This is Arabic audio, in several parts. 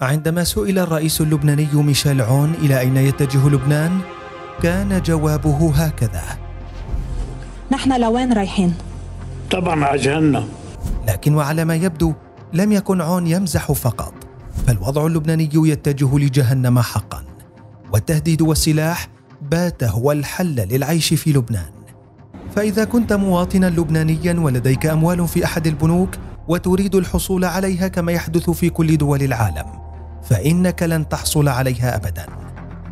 عندما سئل الرئيس اللبناني ميشيل عون إلى أين يتجه لبنان، كان جوابه هكذا: نحن لوين رايحين؟ طبعا على جهنم. لكن وعلى ما يبدو لم يكن عون يمزح فقط، فالوضع اللبناني يتجه لجهنم حقا، والتهديد والسلاح بات هو الحل للعيش في لبنان. فإذا كنت مواطنا لبنانيا ولديك أموال في أحد البنوك وتريد الحصول عليها كما يحدث في كل دول العالم، فإنك لن تحصل عليها أبدا،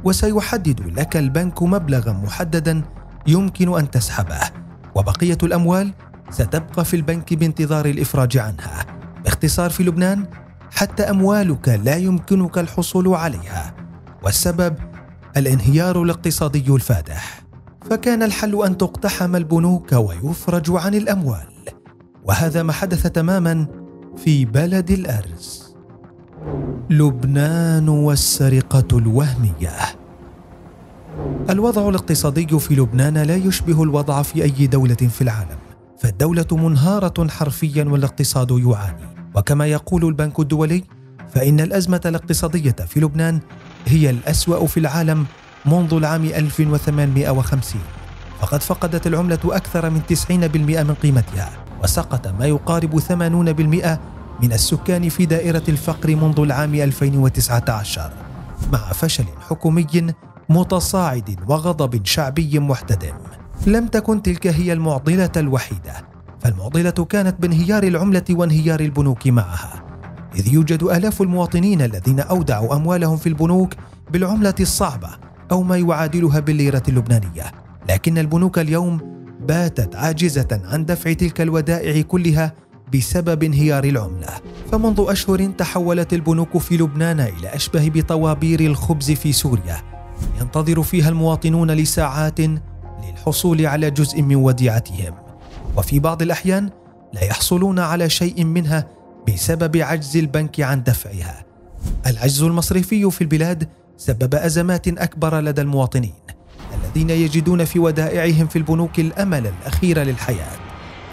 وسيحدد لك البنك مبلغا محددا يمكن أن تسحبه، وبقية الأموال ستبقى في البنك بانتظار الإفراج عنها. باختصار، في لبنان حتى أموالك لا يمكنك الحصول عليها، والسبب الانهيار الاقتصادي الفادح. فكان الحل أن تقتحم البنوك ويفرج عن الأموال، وهذا ما حدث تماما في بلد الأرز. لبنان والسرقة الوهمية. الوضع الاقتصادي في لبنان لا يشبه الوضع في أي دولة في العالم، فالدولة منهارة حرفيا والاقتصاد يعاني. وكما يقول البنك الدولي، فإن الأزمة الاقتصادية في لبنان هي الأسوأ في العالم منذ العام 1850، فقد فقدت العملة أكثر من 90% من قيمتها، وسقط ما يقارب 80% من السكان في دائرة الفقر منذ العام 2019، مع فشل حكومي متصاعد وغضب شعبي محتدم. لم تكن تلك هي المعضلة الوحيدة، فالمعضلة كانت بانهيار العملة وانهيار البنوك معها، إذ يوجد آلاف المواطنين الذين أودعوا أموالهم في البنوك بالعملة الصعبة أو ما يعادلها بالليرة اللبنانية، لكن البنوك اليوم باتت عاجزة عن دفع تلك الودائع كلها بسبب انهيار العملة. فمنذ أشهر تحولت البنوك في لبنان إلى أشبه بطوابير الخبز في سوريا، ينتظر فيها المواطنون لساعات للحصول على جزء من وديعتهم، وفي بعض الأحيان لا يحصلون على شيء منها بسبب عجز البنك عن دفعها. العجز المصرفي في البلاد سبب أزمات أكبر لدى المواطنين الذين يجدون في ودائعهم في البنوك الأمل الأخير للحياة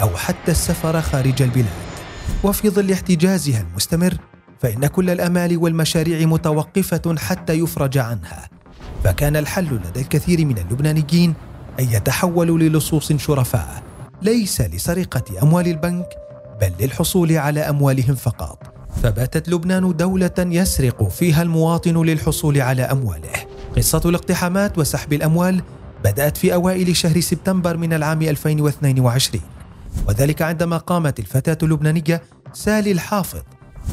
أو حتى السفر خارج البلاد. وفي ظل احتجازها المستمر، فإن كل الأمال والمشاريع متوقفة حتى يفرج عنها، فكان الحل لدى الكثير من اللبنانيين أن يتحولوا للصوص شرفاء، ليس لسرقة أموال البنك بل للحصول على أموالهم فقط. فباتت لبنان دولة يسرق فيها المواطن للحصول على أمواله. قصة الاقتحامات وسحب الأموال بدأت في أوائل شهر سبتمبر من العام 2022، وذلك عندما قامت الفتاة اللبنانية سالي الحافظ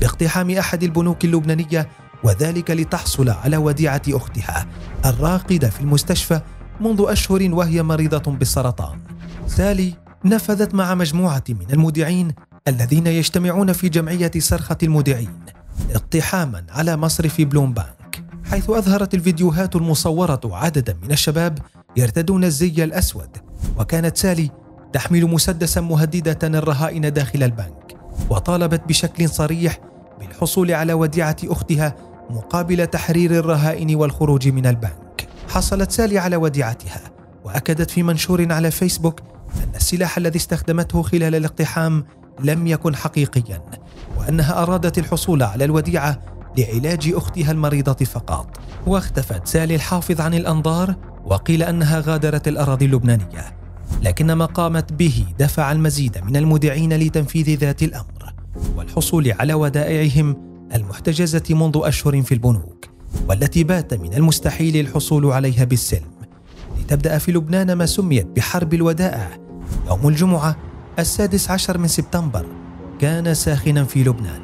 باقتحام أحد البنوك اللبنانية، وذلك لتحصل على وديعة أختها الراقدة في المستشفى منذ أشهر وهي مريضة بالسرطان. سالي نفذت مع مجموعة من المودعين الذين يجتمعون في جمعية صرخة المودعين اقتحاما على مصرف بلوم بانك، حيث أظهرت الفيديوهات المصورة عددا من الشباب يرتدون الزي الأسود، وكانت سالي تحمل مسدسا مهددة الرهائن داخل البنك، وطالبت بشكل صريح بالحصول على وديعة أختها مقابل تحرير الرهائن والخروج من البنك. حصلت سالي على وديعتها، وأكدت في منشور على فيسبوك أن السلاح الذي استخدمته خلال الاقتحام لم يكن حقيقيا، وأنها أرادت الحصول على الوديعة لعلاج أختها المريضة فقط. واختفت سالي الحافظ عن الأنظار، وقيل أنها غادرت الأراضي اللبنانية، لكن ما قامت به دفع المزيد من المودعين لتنفيذ ذات الأمر والحصول على ودائعهم المحتجزة منذ أشهر في البنوك، والتي بات من المستحيل الحصول عليها بالسلم، لتبدأ في لبنان ما سميت بحرب الودائع. يوم الجمعة 16 من سبتمبر كان ساخنا في لبنان،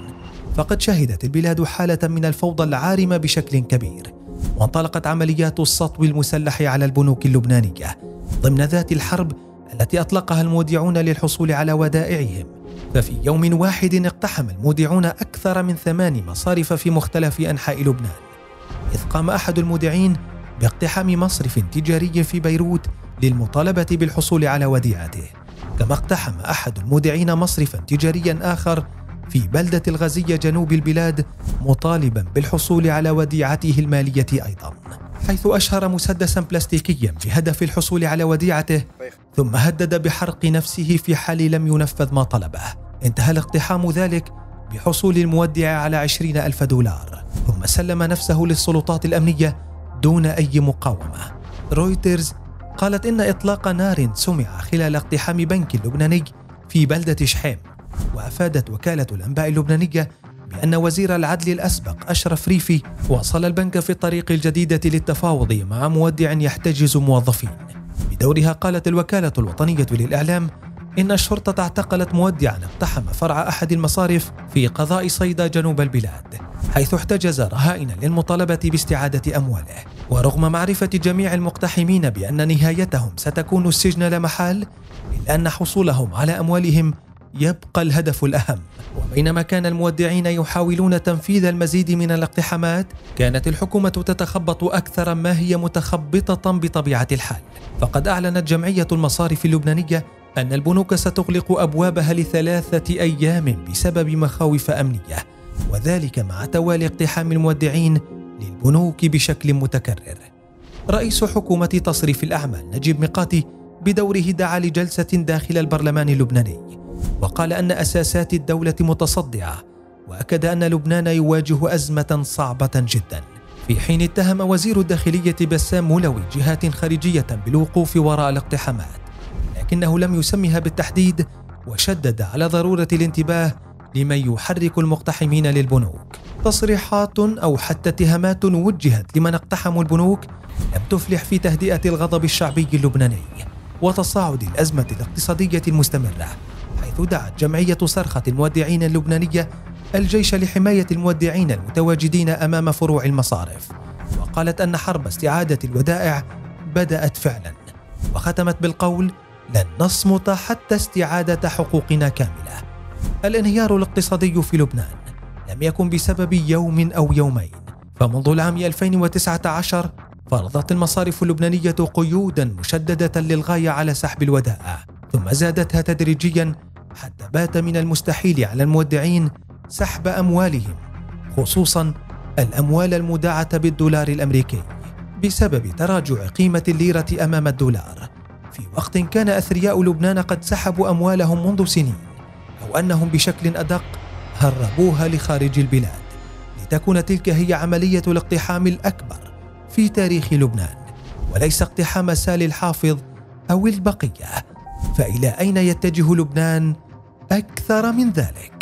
فقد شهدت البلاد حالة من الفوضى العارمة بشكل كبير، وانطلقت عمليات السطو المسلح على البنوك اللبنانية ضمن ذات الحرب التي أطلقها المودعون للحصول على ودائعهم. ففي يوم واحد اقتحم المودعون أكثر من 8 مصارف في مختلف أنحاء لبنان، إذ قام أحد المودعين باقتحام مصرف تجاري في بيروت للمطالبة بالحصول على وديعته، كما اقتحم أحد المودعين مصرفا تجاريا آخر في بلدة الغزية جنوب البلاد مطالبا بالحصول على وديعته المالية أيضا، حيث أشهر مسدسا بلاستيكيا بهدف الحصول على وديعته، ثم هدد بحرق نفسه في حال لم ينفذ ما طلبه. انتهى الاقتحام ذلك بحصول المودع على 20,000 دولار، ثم ثم سلم نفسه للسلطات الأمنية دون أي مقاومة. رويترز قالت إن إطلاق نار سمع خلال اقتحام بنك لبناني في بلدة شحيم. وأفادت وكالة الأنباء اللبنانية بأن وزير العدل الأسبق أشرف ريفي واصل البنك في الطريق الجديدة للتفاوض مع مودع يحتجز موظفين. بدورها قالت الوكالة الوطنية للإعلام إن الشرطة اعتقلت مودعا اقتحم فرع أحد المصارف في قضاء صيدا جنوب البلاد، حيث احتجز رهائنا للمطالبة باستعادة أمواله. ورغم معرفة جميع المقتحمين بأن نهايتهم ستكون السجن لا محال، إلا أن حصولهم على أموالهم يبقى الهدف الأهم. وبينما كان المودعين يحاولون تنفيذ المزيد من الاقتحامات، كانت الحكومة تتخبط أكثر ما هي متخبطة بطبيعة الحال. فقد أعلنت جمعية المصارف اللبنانية أن البنوك ستغلق أبوابها ل3 أيام بسبب مخاوف أمنية، وذلك مع توالي اقتحام المودعين للبنوك بشكل متكرر. رئيس حكومة تصريف الأعمال نجيب ميقاتي بدوره دعا لجلسة داخل البرلمان اللبناني، وقال أن أساسات الدولة متصدعة، وأكد أن لبنان يواجه أزمة صعبة جدا. في حين اتهم وزير الداخلية بسام مولوي جهات خارجية بالوقوف وراء الاقتحامات، لكنه لم يسمها بالتحديد، وشدد على ضرورة الانتباه لمن يحرك المقتحمين للبنوك. تصريحات أو حتى اتهامات وجهت لمن اقتحموا البنوك لم تفلح في تهدئة الغضب الشعبي اللبناني وتصاعد الأزمة الاقتصادية المستمرة، حيث دعت جمعية صرخة المودعين اللبنانية الجيش لحماية المودعين المتواجدين أمام فروع المصارف، وقالت أن حرب استعادة الودائع بدأت فعلا، وختمت بالقول: لن نصمت حتى استعادة حقوقنا كاملة. الانهيار الاقتصادي في لبنان لم يكن بسبب يوم أو يومين، فمنذ العام 2019 فرضت المصارف اللبنانية قيودا مشددة للغاية على سحب الودائع، ثم زادتها تدريجيا حتى بات من المستحيل على المودعين سحب أموالهم، خصوصا الأموال المودعة بالدولار الأمريكي، بسبب تراجع قيمة الليرة أمام الدولار، في وقت كان أثرياء لبنان قد سحبوا أموالهم منذ سنين، أو أنهم بشكل أدق هربوها لخارج البلاد، لتكون تلك هي عملية الاقتحام الأكبر في تاريخ لبنان، وليس اقتحام سالي الحافظ أو البقية. فإلى أين يتجه لبنان أكثر من ذلك؟